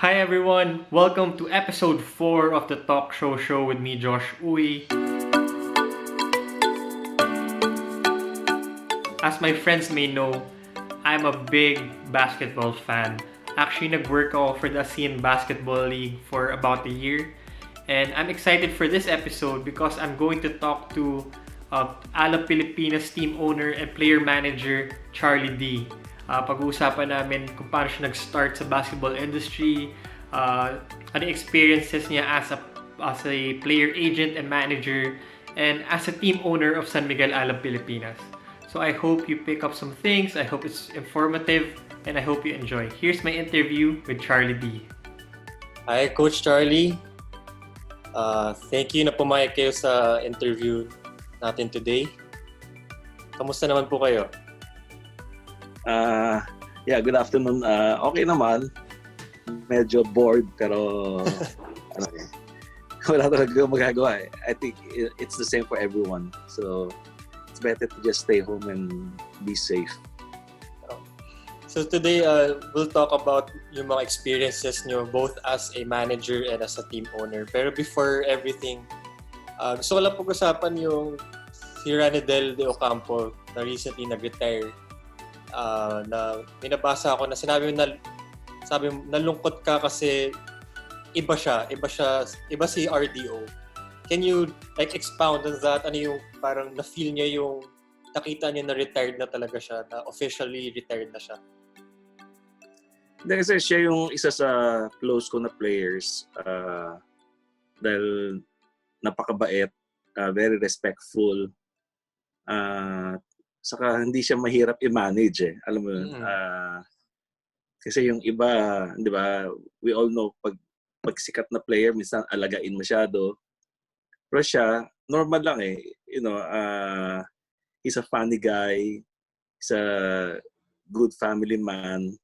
Hi everyone, welcome to episode 4 of the Talk Show with me, Josh Uy. As my friends may know, I'm a big basketball fan. Actually, nag-work ako for the ASEAN Basketball League for about a year. And I'm excited for this episode because I'm going to talk to Alab Pilipinas team owner and player manager Charlie D. Pag-uusapan namin kung paano siya nag-start sa basketball industry, ano experiences niya as a player agent and manager, and as a team owner of San Miguel Alab Pilipinas. So I hope you pick up some things, I hope it's informative, and I hope you enjoy. Here's my interview with Charlie D. Hi, Coach Charlie. Thank you na pumayag kayo sa interview natin today. Kamusta naman po kayo? Good afternoon. Okay naman. Medyo bored pero wala talaga magagawa. I think it's the same for everyone. So it's better to just stay home and be safe. So today, we'll talk about yung mga experiences nyo both as a manager and as a team owner. Pero before everything, gusto ko lang pag-usapan yung si Ranidel de Ocampo na recently nag-retire. Na binabasa ako na sabi nalungkot ka kasi iba si RDO. Can you expound on that? Ano yung parang na-feel niya yung nakita niya na retired na talaga siya, na officially retired na siya? Hindi kasi siya yung isa sa close ko na players dahil napakabait, very respectful, saka hindi siya mahirap i-manage Alam mo yun? Kasi yung iba, di ba, we all know, pag sikat na player, minsan alagain masyado. Pero siya, normal lang he's a funny guy, he's a good family man.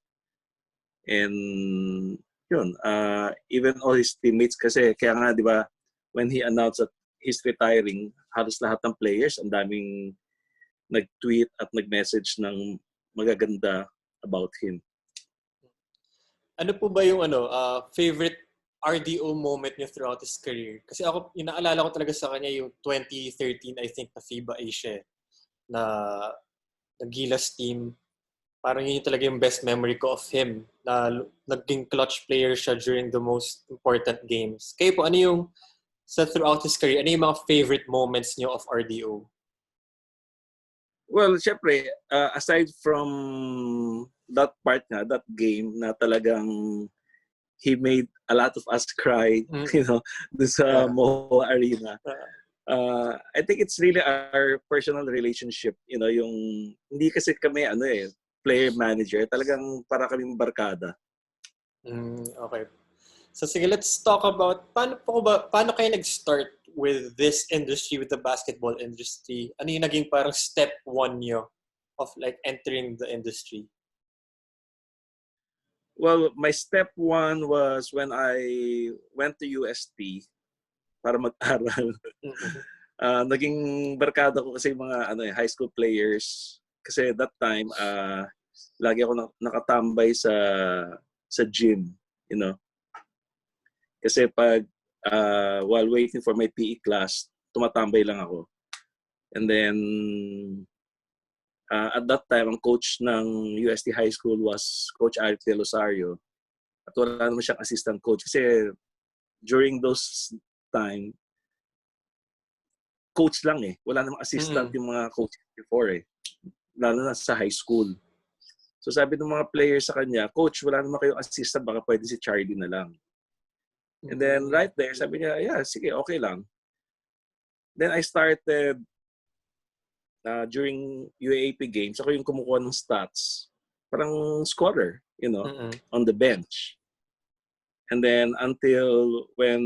And yun, even all his teammates kasi, kaya nga, di ba, when he announced that he's retiring, halos lahat ng players, ang daming nag-tweet at nag-message ng magaganda about him. Ano po ba yung favorite RDO moment niyo throughout his career? Kasi ako, inaalala ko talaga sa kanya yung 2013, I think, na FIBA Asia na nag-Gilas team. Parang yun talaga yung best memory ko of him, na naging clutch player siya during the most important games. Kayo po, ano yung sa throughout his career, ano yung mga favorite moments niyo of RDO? Well, syempre, aside from that part nga, that game na talagang he made a lot of us cry, dun sa Moho Arena. I think it's really our personal relationship, yung hindi kasi kami player manager, talagang para kaming barkada. Okay. So sige, let's talk about paano kayo nag-start with this industry, with the basketball industry? Ano yung naging parang step 1 nyo of entering the industry? Well, my step 1 was when I went to UST para mag-aral. Naging barkada ko kasi mga high school players. Kasi that time, lagi ako nakatambay sa gym, Kasi pag while waiting for my PE class, tumatambay lang ako. And then at that time, ang coach ng UST High School was Coach RDO at wala naman siyang assistant coach. Kasi during those time, coach lang Wala namang assistant yung mga coaches before Lalo na sa high school. So sabi ng mga players sa kanya, Coach, wala naman kayong assistant, baka pwede si Charlie na lang. And then right there, sabi niya, yeah, sige, okay lang. Then I started during UAAP games, ako yung kumukuha ng stats. Parang scorer, on the bench. And then until when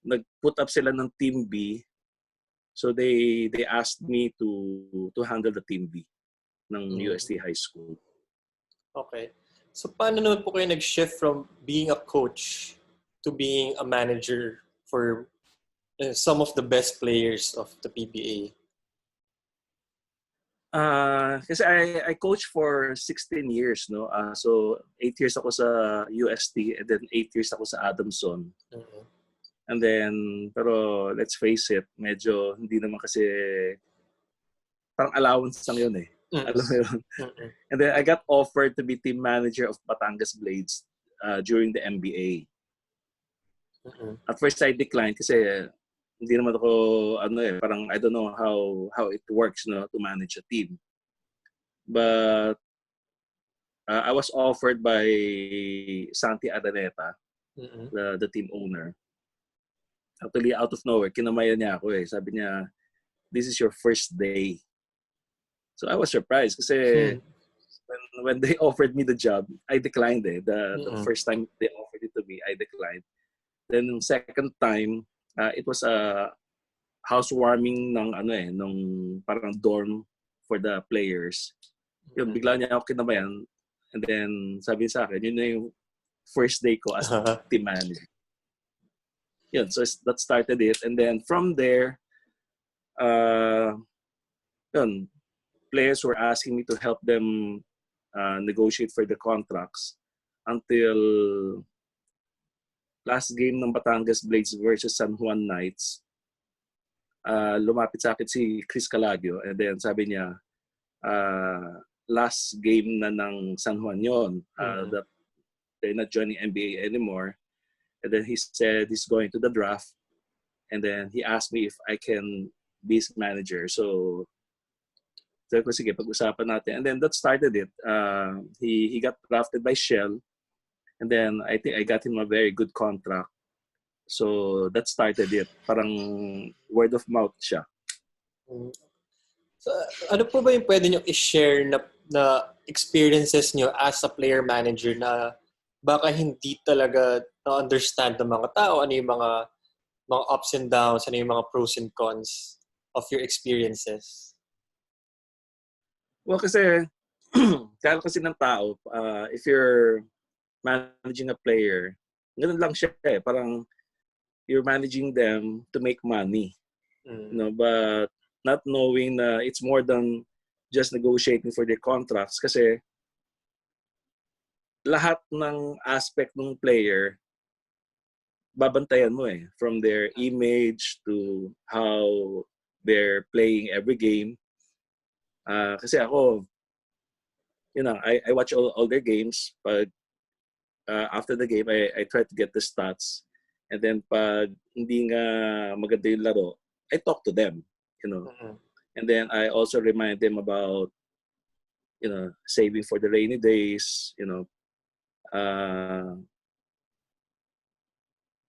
nag-put up sila ng Team B, so they asked me to handle the Team B ng UST High School. Okay. So paano naman po kayo nag-shift from being a coach to being a manager for some of the best players of the PBA? Kasi I coached for 16 years, no? So 8 years ako sa UST and then 8 years ako sa Adamson. Mm-hmm. And then, pero let's face it, medyo hindi naman kasi parang allowance lang yun eh. Mm-hmm. Alam mo yun? Mm-hmm. And then I got offered to be team manager of Batangas Blades during the MBA. Mm-hmm. At first I declined kasi hindi naman ako parang I don't know how it works, no, to manage a team. But I was offered by Santi Adaneta, Mm-hmm. the team owner. Actually, out of nowhere, kinamayan niya ako eh. Sabi niya, this is your first day. So I was surprised kasi when they offered me the job, I declined eh. The first time they offered it to me, I declined. Then yung second time, it was a housewarming nung parang dorm for the players. Yung bigla niya ako kinamayan and then sabi sa akin, yun na yung first day ko as team manager. Yun, so that started it. And then from there, yun, players were asking me to help them negotiate for the contracts until last game ng Batangas Blades versus San Juan Knights. Lumapit sa akin si Chris Calagio and then sabi niya, last game na ng San Juan yun, that they're not joining NBA anymore. And then he said he's going to the draft. And then he asked me if I can be his manager. So, sabi ko, sige, pag-usapan natin. And then that started it. He got drafted by Shell. And then I think I got him a very good contract. So, that started it. Parang word of mouth siya. So, ano po ba yung pwede nyo i-share na experiences nyo as a player manager na baka hindi talaga na-understand ng mga tao? Ano yung mga ups and downs? Ano yung mga pros and cons of your experiences? Well, kasi kaya kasi ng tao, if you're managing a player, ganun lang siya eh. Parang you're managing them to make money. You know, but not knowing na it's more than just negotiating for their contracts kasi lahat ng aspect ng player babantayan mo eh, from their image to how they're playing every game. Kasi ako, you know, I watch all their games. Pag after the game, I try to get the stats. And then pag hindi nga maganda yung laro, I talk to them, you know. And then I also remind them about, you know, saving for the rainy days, you know.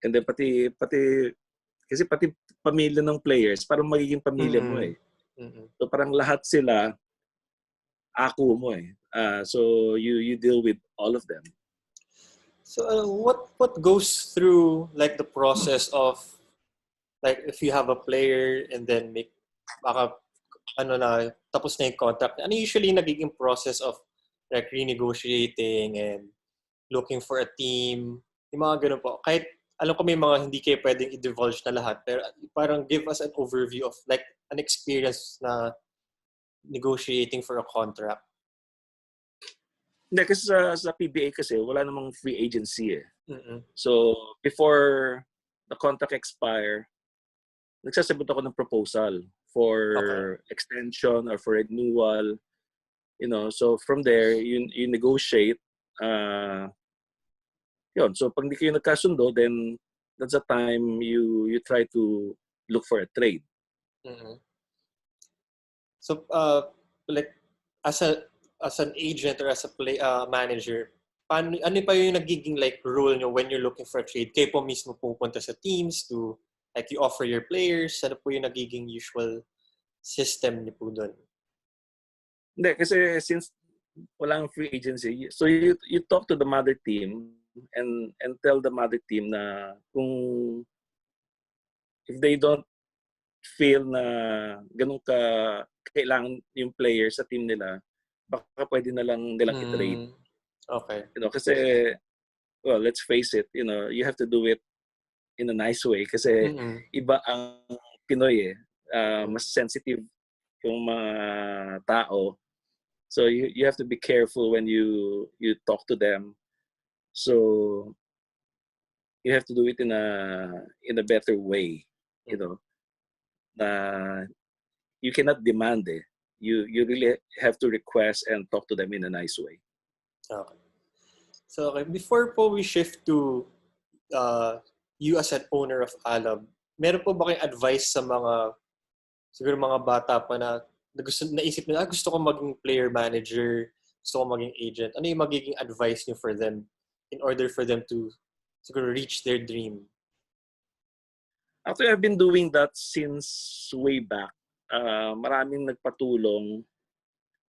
And then pati pamilya ng players, parang magiging pamilya mo eh. So parang lahat sila ako mo eh. So you deal with all of them. So what goes through like the process of like if you have a player and then baka tapos na yung contract. Ano usually nagiging process of like renegotiating and looking for a team? Yung mga ganun po. Kahit alam ko may mga hindi kayo pwedeng i-divulge na lahat, pero parang give us an overview of like an experience na negotiating for a contract. Hindi, kasi sa PBA kasi wala namang free agency eh. So, before the contract expire, nagsasabot ako ng proposal for extension or for renewal. You know, so from there, you negotiate. Yun. So, pag hindi kayo nagkasundo, then that's the time you try to look for a trade. So, like, as an agent or as a manager, ano pa yung nagiging like role nyo when you're looking for a trade? Kayo po mismo pupunta sa teams to like you offer your players? Ano po yung nagiging usual system niyo po doon? Hindi, kasi since walang free agency, so you talk to the mother team and tell the mother team na kung if they don't feel na ganun ka kailangan yung player sa team nila, baka pwede na lang nilang i-trade. Okay. You know, kasi well, let's face it, you know, you have to do it in a nice way kasi iba ang Pinoy eh. Mas sensitive yung mga tao. So you have to be careful when you talk to them. So you have to do it in a better way, you know. Na you cannot demand eh. You really have to request and talk to them in a nice way. Okay. So, okay, before po we shift to you as an owner of Alab, meron po ba kayong advice sa siguro mga bata pa na naisip nila, gusto ko maging player manager, gusto ko maging agent. Ano yung magiging advice niyo for them in order for them to siguro reach their dream? Actually, I've been doing that since way back. Maraming nagpatulong.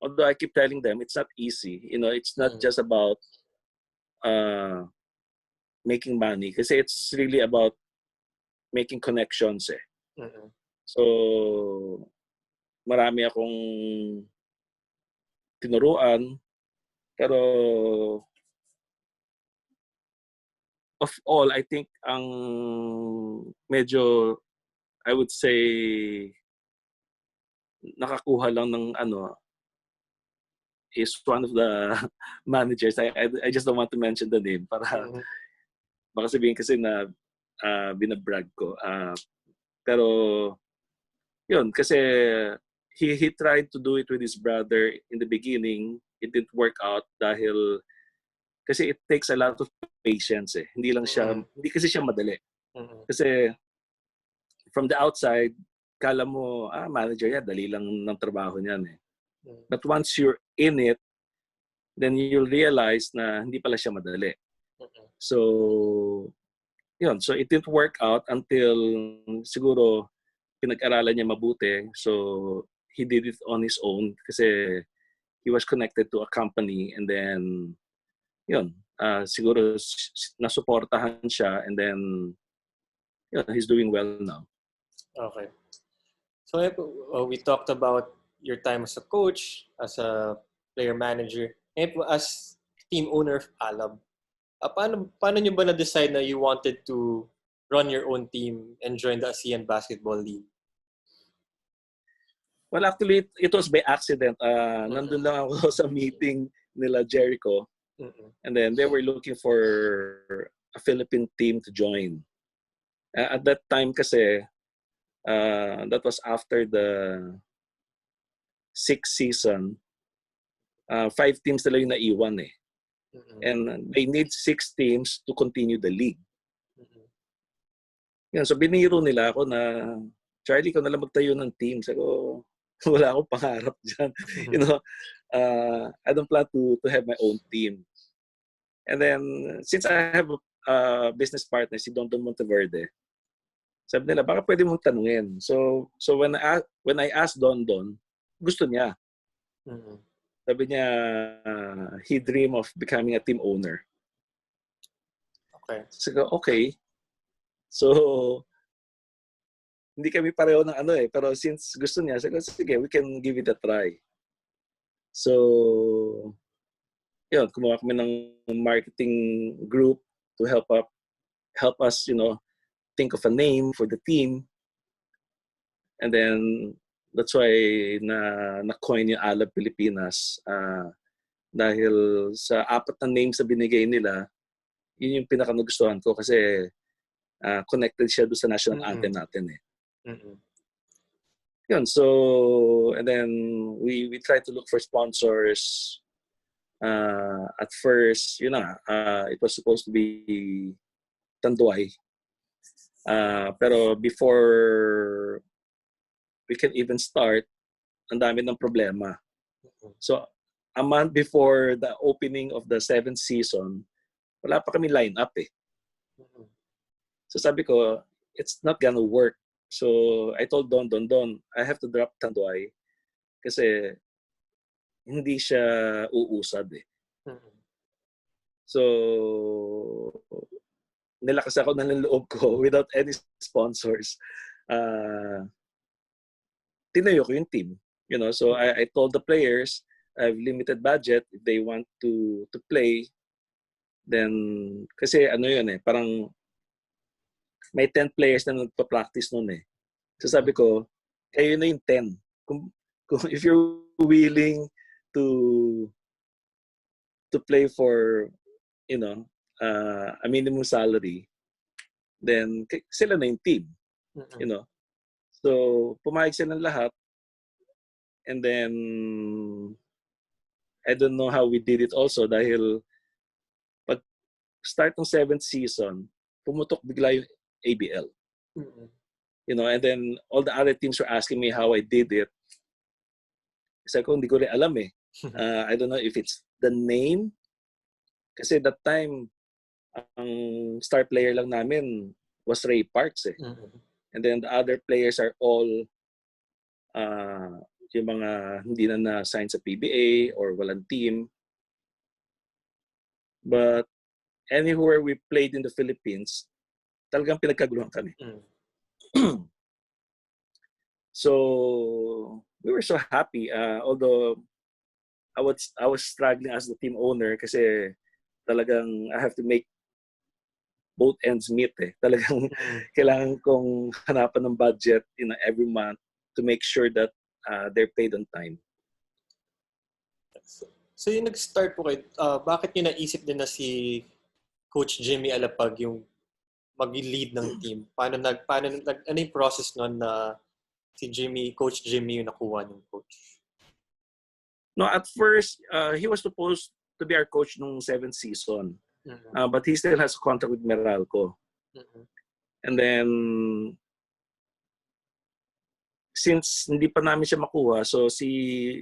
Although I keep telling them, it's not easy. You know, it's not just about making money. Kasi it's really about making connections eh. Mm-hmm. So, marami akong tinuruan. Pero, of all, I think ang medyo, I would say, nakakuha lang ng is one of the managers. I just don't want to mention the name para baka sabihin kasi na binabrag ko. Pero yun, kasi he tried to do it with his brother in the beginning. It didn't work out dahil kasi it takes a lot of patience eh. Hindi kasi siya madali. Kasi from the outside, kala mo, manager yan, dali lang ng trabaho niyan eh. But once you're in it, then you'll realize na hindi pala siya madali. So, yun. So, it didn't work out until siguro pinag-aralan niya mabuti. So, he did it on his own kasi he was connected to a company and then, yun, siguro nasuportahan siya and then, yun, he's doing well now. Okay. So, we talked about your time as a coach, as a player manager, and as team owner of Alab. Paano nyo ba na-decide na you wanted to run your own team and join the ASEAN Basketball League? Well, actually, it was by accident. Nandun lang ako sa meeting nila Jericho. And then they were looking for a Philippine team to join. At that time kasi, that was after the 6th season. 5 teams na lang yung naiwan eh. And they need 6 teams to continue the league. Yan, so biniro nila ako na, Charlie, ikaw na lang magtayo ng team. Sabi ko, wala akong pangarap dyan. You know, I don't plan to have my own team. And then, since I have a business partner, si Don Monteverde, sabi nila, baka pwede mong tanungin. So when I asked Don, gusto niya. Sabi niya, he dream of becoming a team owner. Okay. So, okay. So, hindi kami pareho ng pero since gusto niya, sige, we can give it a try. So, yun, kumuha kami ng marketing group to help us, you know, think of a name for the team. And then, that's why na-coin yung Alab Pilipinas. Dahil sa 4 na names na binigay nila, yun yung pinaka-nagustuhan ko kasi connected siya doon sa national anthem natin eh. Yun, so, and then we try to look for sponsors. At first, yun na, it was supposed to be Tanduay. Pero before we can even start, ang dami ng problema. So, a month before the opening of the 7th season, wala pa kami line-up eh. So sabi ko, it's not gonna work. So I told Don, I have to drop Tanduay kasi hindi siya uusad eh. So, nilakas ako ng loob ko without any sponsors. Tinayo ko yung team. You know, so I told the players, I have limited budget. If they want to play, then, kasi yun eh, parang may 10 players na nagpa-practice noon eh. So sabi ko, kayo na yung 10. if you're willing to play for, you know, a minimum salary, then sila na yung team, you know. So, pumayag silang lahat, and then I don't know how we did it also dahil pag start ng 7th season, pumutok bigla yung ABL. You know, and then all the other teams were asking me how I did it. Kasi ako, hindi ko rin alam eh. I don't know if it's the name. Kasi that time, ang star player lang namin was Ray Parks eh. And then the other players are all yung mga hindi na na-sign sa PBA or walang team. But anywhere we played in the Philippines, talagang pinagkaguluhan kami. So we were so happy. Although I was struggling as the team owner kasi talagang I have to make both ends meet eh. Talagang kailangan kong hanapan ng budget every month to make sure that they're paid on time. So yung nag-start po kayo, bakit nyo naisip din na si Coach Jimmy Alapag yung mag-lead ng team? Ano yung process nun na si Coach Jimmy yung nakuha ng coach? No, at first, he was supposed to be our coach nung 7th season. But he still has a contract with Meralco. And then, since hindi pa namin siya makuha, so si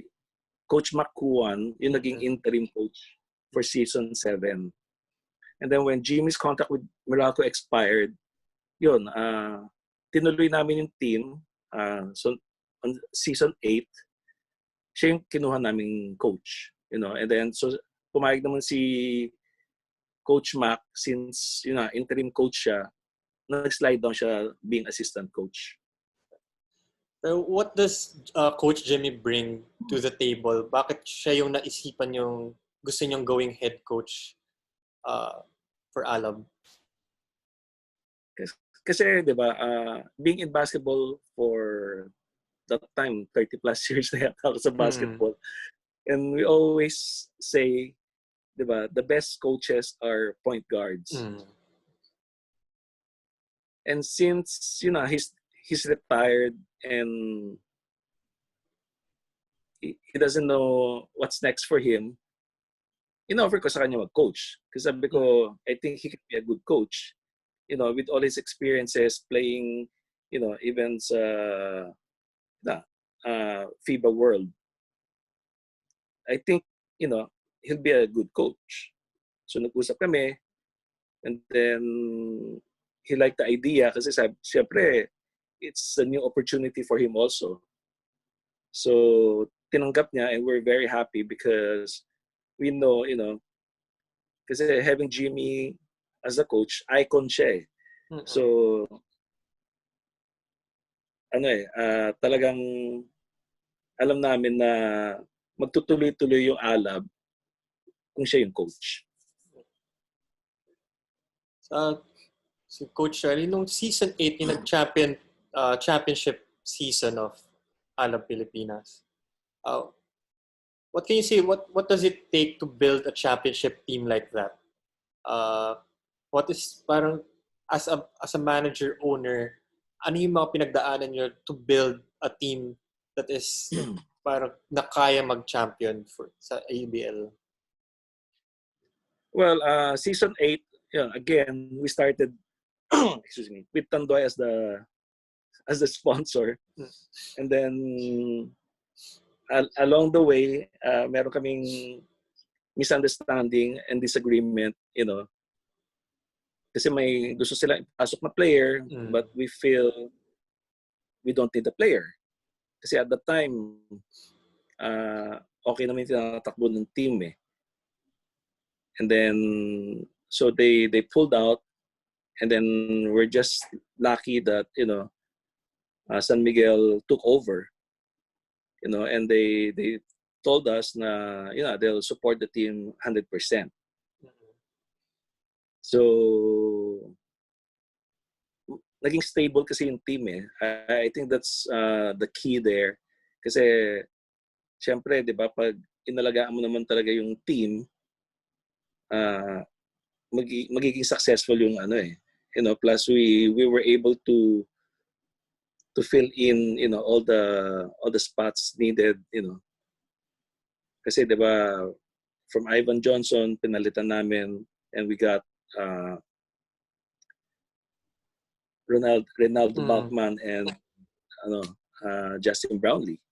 Coach Makuan, yung naging interim coach for season 7. And then when Jimmy's contract with Meralco expired, yun, tinuloy namin yung team. So on season 8, siya yung kinuha naming coach. And then, so pumayag naman si Coach Mac, since interim coach siya, nag-slide down siya being assistant coach. Pero what does Coach Jimmy bring to the table? Bakit siya yung naisipan yung gusto niyong going head coach for Alab? Kasi 'di ba, being in basketball for that time, 30 plus years na yata ako sa basketball. And we always say, 'di ba, the best coaches are point guards. And since he's retired and he doesn't know what's next for him, in-offer ko sa kanya mag-coach. Kasi sabi ko, I think he can be a good coach. With all his experiences playing, even sa FIBA World. I think, he'll be a good coach. So nag-usap kami, and then he liked the idea kasi siyempre, it's a new opportunity for him also. So tinanggap niya, and we're very happy because we know, kasi having Jimmy as a coach, icon siya eh. So, talagang alam namin na magtutuloy-tuloy yung Alab kung siya yung coach. Si Coach Shirley, nung season 8, yung championship season of Alab Pilipinas. What can you say? What does it take to build a championship team like that? What is parang as a manager owner, ano yung mga pinagdaanan nyo to build a team that is parang na kaya mag-champion sa ABL? Well, season 8, again, we started excuse me, with Tandoy as the sponsor. And then along the way, meron kaming misunderstanding and disagreement, kasi may gusto sila ipasok na player, but we feel we don't need the player. Kasi at that time, okay naman yung tinatakbo ng team eh. And then, so they pulled out, and then we're just lucky that, San Miguel took over, and they told us na, they'll support the team 100%. So, naging stable kasi yung team eh. I think that's the key there. Kasi syempre, 'di ba, pag inalagaan mo naman talaga yung team, ah magiging successful yung ano eh. Plus we were able to fill in, all the spots needed, Kasi 'di ba, from Ivan Johnson pinalitan namin, and we got uh Ronaldo Balkman and ano Justin Brownlee.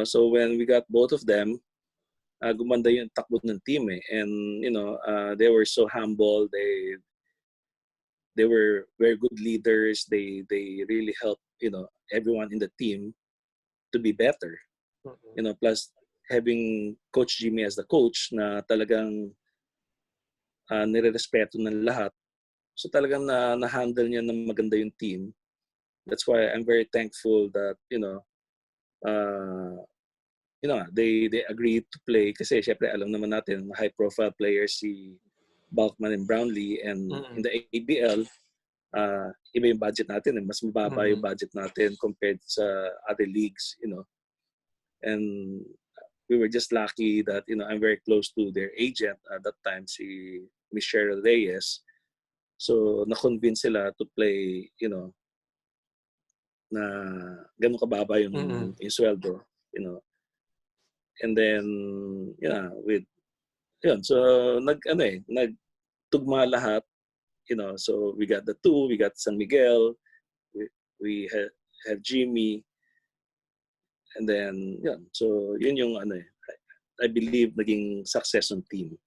So when we got both of them, gumanda yung takbo ng team eh. And they were so humble. They were very good leaders. They really helped, everyone in the team to be better. Plus having Coach Jimmy as the coach na talagang nirerespeto ng lahat. So talagang na-handle niya ng maganda yung team. That's why I'm very thankful that, they agreed to play kasi syempre alam naman natin high profile players si Balkman and Brownlee, and in the ABL iba yung budget natin, mas mababa yung budget natin compared sa other leagues, and we were just lucky that I'm very close to their agent at that time, si Miss Cheryl Reyes. So na-convince sila to play, na ganun kababa yung sweldo, and then with so nagtugma lahat, so we got the two, we got San Miguel, we have Jimmy, and then so yun yung I believe naging success ng team.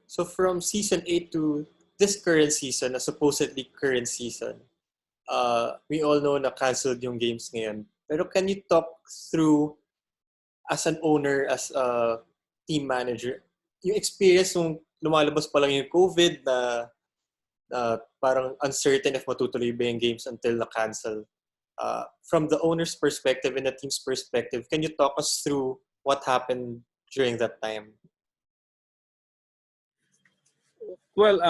So from season 8 to this current season, a supposedly current season, we all know na canceled yung games ngayon. Pero can you talk through, as an owner, as a team manager, yung experience nung lumalabas pa lang yung COVID na parang uncertain if matutuloy ba yung games until na-cancel. From the owner's perspective and the team's perspective, can you talk us through what happened during that time? Well,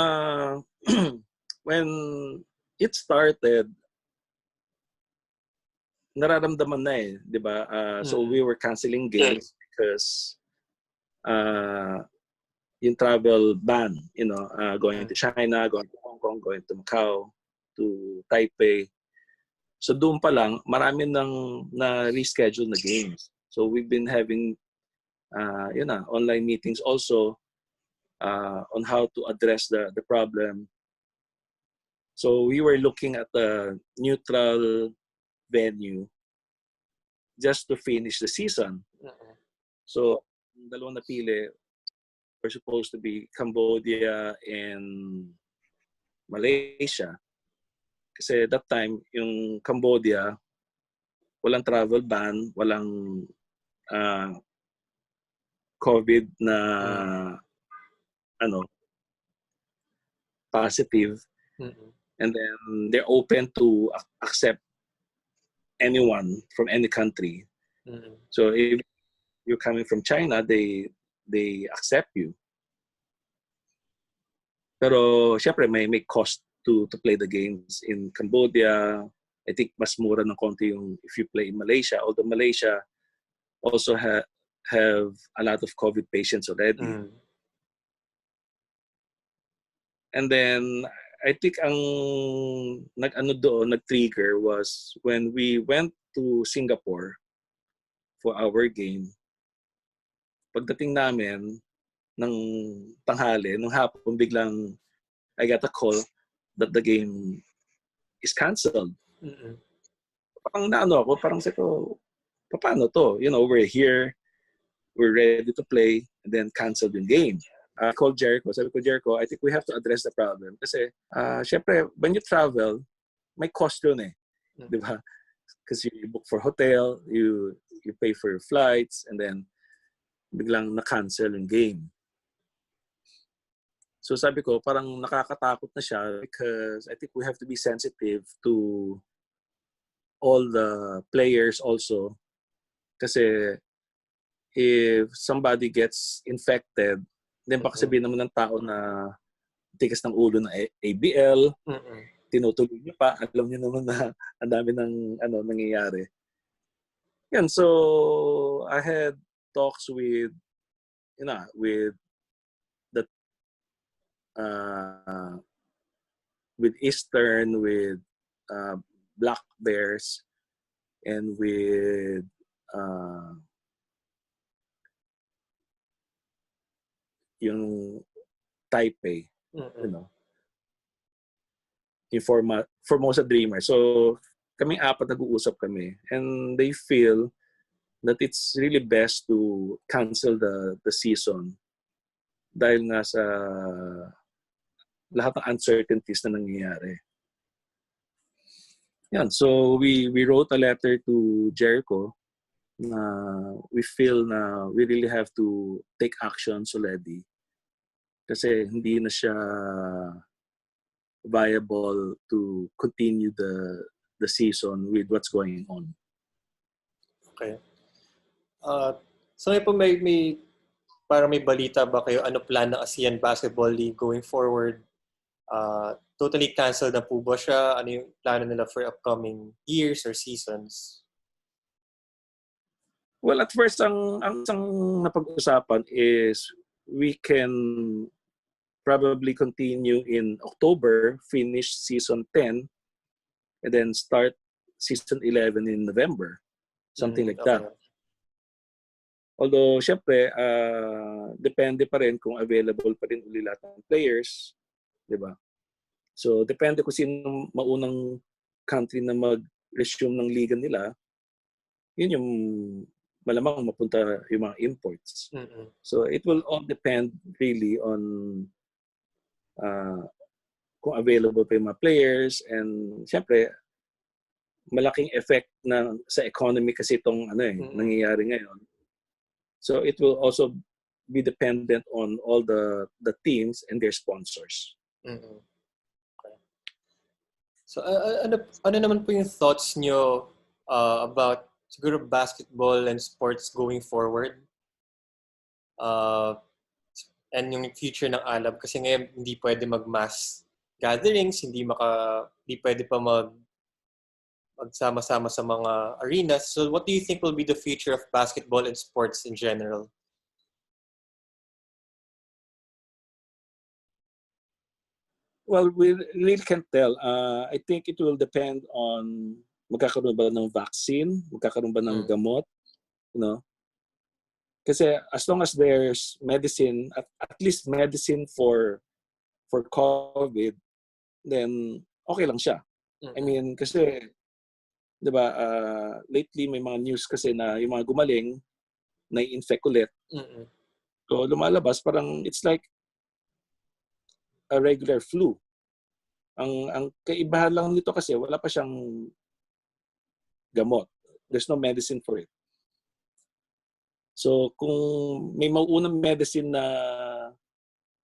when it started, nararamdaman na eh, di ba? So we were canceling games because yung travel ban, going to China, going to Hong Kong, going to Macau, to Taipei. So doon pa lang, marami nang na-reschedule na games. So we've been having online meetings also on how to address the problem. So we were looking at a neutral venue just to finish the season. So dalawang napili were supposed to be Cambodia and Malaysia. Kasi that time, yung Cambodia, walang travel ban, walang COVID na positive. And then they're open to accept anyone from any country. So if you're coming from China, they accept you. Pero syempre may cost to play the games in Cambodia. I think mas mura ng konti yung if you play in Malaysia, although Malaysia also have a lot of COVID patients already. And then I think ang nag-trigger was when we went to Singapore for our game. Pagdating namin ng tanghali, nung hapon biglang I got a call that the game is canceled. Parang parang sabi ko, paano to? We're here, we're ready to play, and then canceled yung game. I called Jericho. Sabi ko, Jericho, I think we have to address the problem. Kasi, syempre, when you travel, may cost yun eh. Di ba? Kasi you book for hotel, you pay for your flights, and then biglang na-cancel yung game. So sabi ko, parang nakakatakot na siya because I think we have to be sensitive to all the players also. Kasi if somebody gets infected, then baka sabihin naman ng tao na tikas ng ulo ng ABL, tinutuloy niyo pa, alam niyo naman na ang dami ng nangyayari. Yan, so I had talks with, with the with Eastern, with Black Bears, and with yung Taipei, you know, yung Formosa Dreamers. So kaming apat nag-uusap kami, and they feel that it's really best to cancel the season dahil nga sa lahat ng uncertainties na nangyayari. Yan, so we wrote a letter to Jericho na we feel na we really have to take actions already kasi hindi na siya viable to continue the season with what's going on. Okay. So ngayon po may parang may balita ba kayo, ano plan ng ASEAN Basketball League going forward? Totally canceled na po ba siya? Ano yung plano nila for upcoming years or seasons? Well, at first, ang isang napag-usapan is we can probably continue in October, finish season 10, and then start season 11 in November. Something like that. Although, syempre, depende pa rin kung available pa rin uli lahat ng players. Diba? So, depende kung sino maunang country na mag-resume ng liga nila. Yun yung malamang mapunta yung mga imports. So, it will all depend really on kung available pa yung mga players, and syempre, malaking effect na sa economy kasi itong nangyayari ngayon. So it will also be dependent on all the teams and their sponsors. Okay. So ano naman po yung thoughts nyo about siguro basketball and sports going forward? And yung future ng Alab, kasi ngayon hindi pwede mag-mass gatherings, hindi pwede pa magsama-sama sa mga arenas. So what do you think will be the future of basketball and sports in general? Well, we really can't tell. I think it will depend on magkakaroon ba ng vaccine, magkakaroon ba ng gamot, you know. Kasi as long as there's medicine, at least medicine for COVID, then okay lang siya. I mean, kasi, di ba, lately may mga news kasi na yung mga gumaling, na-infect ulit. So lumalabas, parang it's like a regular flu. Ang kaibahan lang nito kasi wala pa siyang gamot. There's no medicine for it. So kung may mauunang medicine na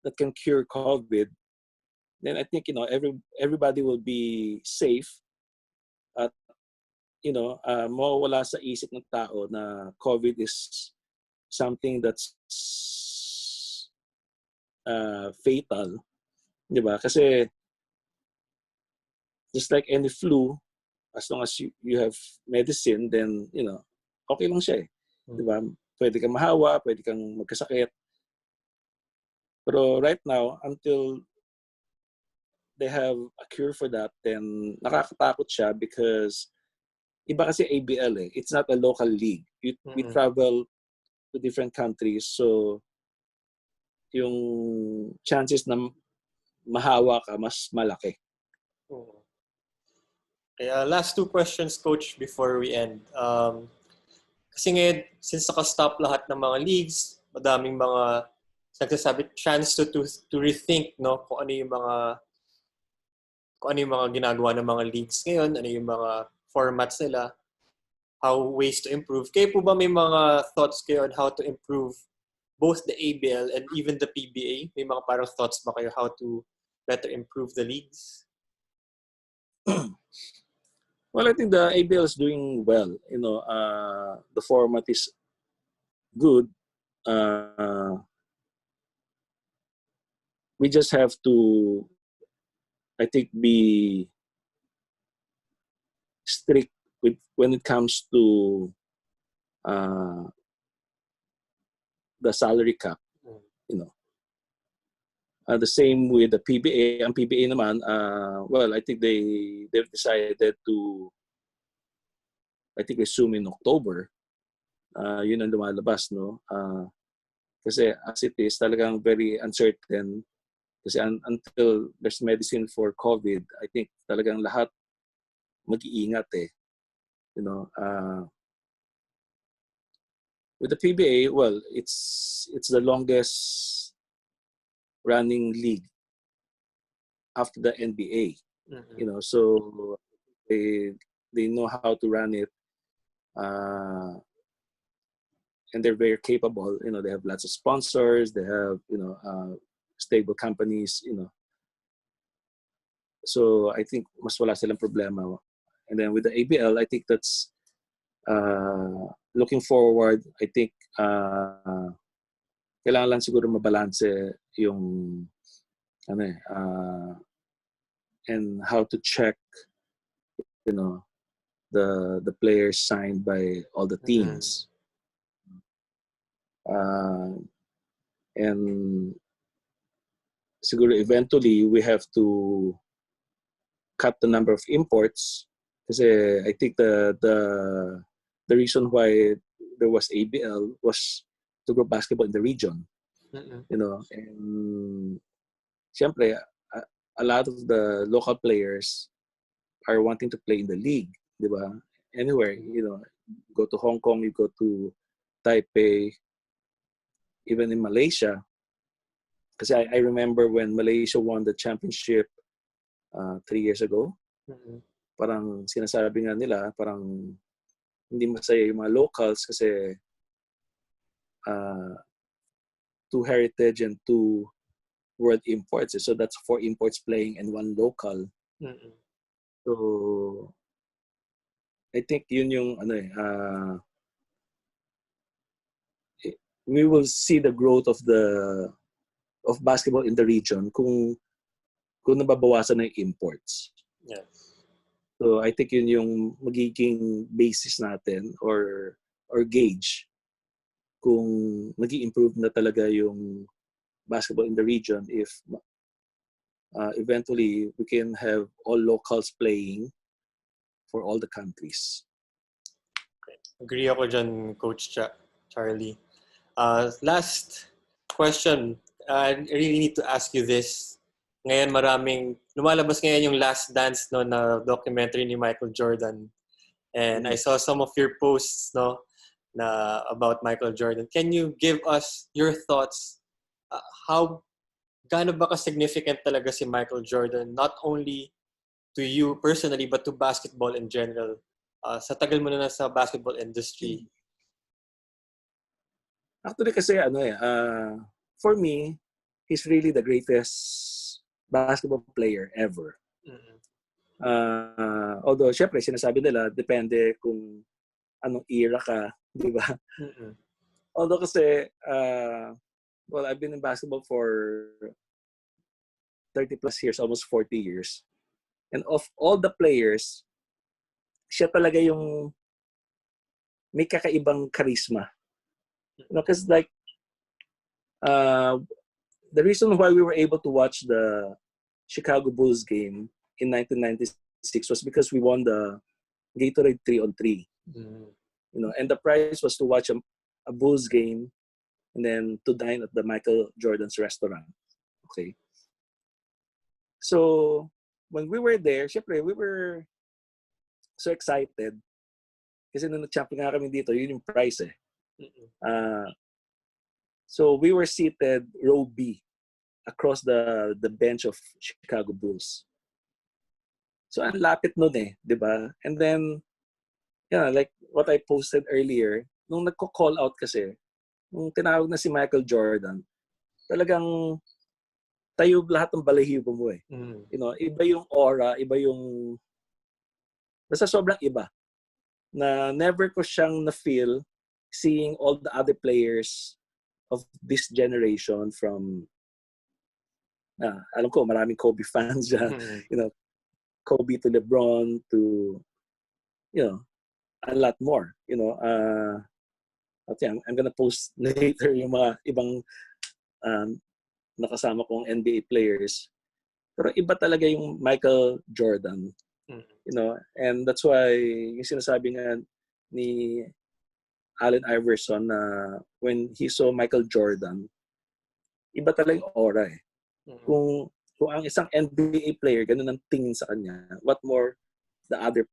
that can cure COVID, then I think, you know, everybody will be safe at, you know, mawawala sa isip ng tao na COVID is something that's fatal. Di ba? Kasi just like any flu, as long as you have medicine, then, you know, okay lang siya eh. Di ba? Pwede kang mahawa, pwede kang magkasakit. Pero right now, until they have a cure for that, then nakakatakot siya because iba kasi ABL eh. It's not a local league. We travel to different countries, so yung chances na mahawa ka mas malaki. Okay, last two questions, Coach, before we end. Kasi ngayon, since naka-stop lahat ng mga leagues, madaming mga nagsasabi, chance to rethink, no, kung ano yung mga ginagawa ng mga leagues ngayon, ano yung mga formats nila, how ways to improve. Kayo po ba may mga thoughts kayo on how to improve both the ABL and even the PBA? May mga parang thoughts ba kayo how to better improve the leagues? Well, I think the ABL is doing well. You know, the format is good. We just have to, I think, be strict with when it comes to uh, the salary cap, you know. The same with the PBA. Ang PBA naman, well, I think they've decided to, I think, resume in October. Yun ang lumalabas, no? Kasi as it is, talagang very uncertain. Kasi until there's medicine for COVID, I think talagang lahat mag-iingat eh. You know, with the PBA, well, it's the longest running league after the NBA. You know, so they know how to run it, and they're very capable. You know, they have lots of sponsors. They have, you know, stable companies. You know, so I think mas wala silang problema. And then with the ABL, I think that's looking forward. I think kailangan lang siguro mabalanse yung and how to check, you know, the players signed by all the teams. And siguro eventually we have to cut the number of imports kasi I think the reason why there was ABL was to grow basketball in the region. You know, and siyempre a lot of the local players are wanting to play in the league, di ba? Anywhere, you know, go to Hong Kong, you go to Taipei, even in Malaysia. Kasi I remember when Malaysia won the championship 3 years ago, parang sinasabi nga nila, parang hindi masaya yung mga locals kasi 2 heritage and 2 world imports. So that's 4 imports playing and 1 local. So I think yun yung we will see the growth of basketball in the region kung nababawasan ng imports. Yeah. So I think yun yung magiging basis natin or gauge kung nag-i-improve na talaga yung basketball in the region if eventually we can have all locals playing for all the countries. Okay. Agree ako dyan, Coach Charlie. Last question. I really need to ask you this. Ngayon lumalabas ngayon yung Last Dance, no, na documentary ni Michael Jordan. And I saw some of your posts, no, na about Michael Jordan. Can you give us your thoughts? Gaano ba ka-significant talaga si Michael Jordan, not only to you personally, but to basketball in general? Sa tagal mo na sa basketball industry. Actually kasi for me, he's really the greatest basketball player ever. Although syempre sinasabi nila depende kung anong era ka, di ba? Although kasi well, I've been in basketball for 30 plus years, almost 40 years. And of all the players, siya talaga yung may kakaibang charisma. You know, because like the reason why we were able to watch the Chicago Bulls game in 1996 was because we won the Gatorade 3-on-3. You know, and the prize was to watch a Bulls game and then to dine at the Michael Jordan's restaurant. Okay. So when we were there, syempre, we were so excited kasi nung nag-champion nga kami dito, yun yung prize eh. So we were seated row B across the bench of Chicago Bulls. So ang lapit nun eh, di ba? And then, like what I posted earlier, nung nagko-call out kasi, nung tinawag na si Michael Jordan, talagang tayo lahat ng balahibo mo eh. You know, iba yung aura, iba yung basta sobrang iba. Na never ko siyang na-feel seeing all the other players of this generation from alam ko maraming Kobe fans dyan. You know, Kobe to LeBron to, you know, a lot more, you know. At yan, I'm gonna post later yung mga ibang nakasama kong NBA players. Pero iba talaga yung Michael Jordan. You know, and that's why yung sinasabi nga ni Allen Iverson na when he saw Michael Jordan, iba talaga yung aura eh. Kung ang isang NBA player ganun ang tingin sa kanya, what more the other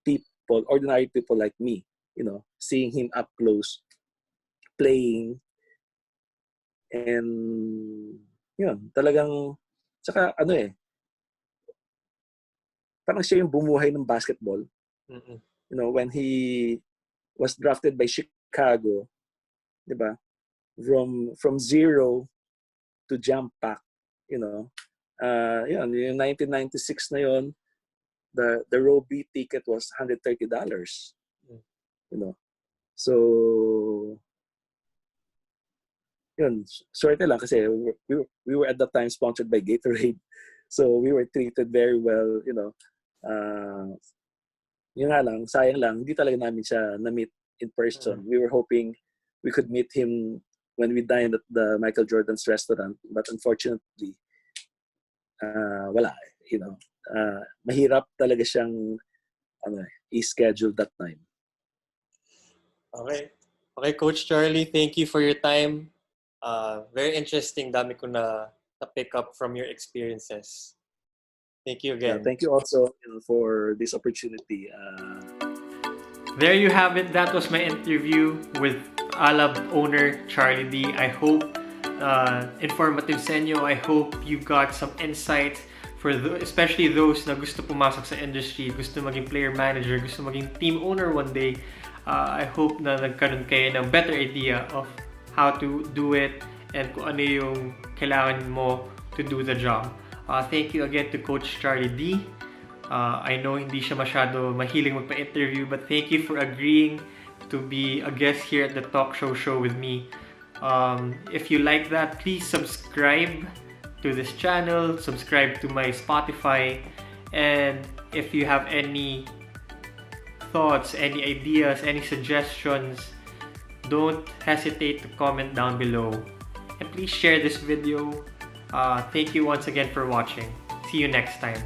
people, ordinary people like me, you know, seeing him up close, playing, and yun, talagang, saka ano eh, parang siya yung bumuhay ng basketball. You know, when he was drafted by Chicago, di ba? From zero to jump pack, you know. Yun, yung 1996 na yun, the row B ticket was $130. You know. So, yun, swerte lang kasi we were at that time sponsored by Gatorade. So, we were treated very well, you know. Yun nga lang, sayang lang, hindi talaga namin siya na-meet in person. We were hoping we could meet him when we dined at the Michael Jordan's restaurant. But unfortunately, wala. You know, mahirap talaga siyang i-schedule that time. Okay. Okay, Coach Charlie, thank you for your time. Very interesting. Dami ko na pick up from your experiences. Thank you again. Thank you also for this opportunity. There you have it. That was my interview with Alab owner Charlie D. I hope informative sa inyo. I hope you got some insights for especially those na gusto pumasok sa industry, gusto maging player manager, gusto maging team owner one day. I hope na nagkaroon kayo ng better idea of how to do it and kung ano yung kailangan mo to do the job. Thank you again to Coach Charlie D. I know hindi siya masyado mahiling magpa-interview, but thank you for agreeing to be a guest here at the talk show with me. If you like that, please subscribe to this channel, subscribe to my Spotify, and if you have any thoughts, any ideas, any suggestions, don't hesitate to comment down below. And please share this video. Thank you once again for watching. See you next time.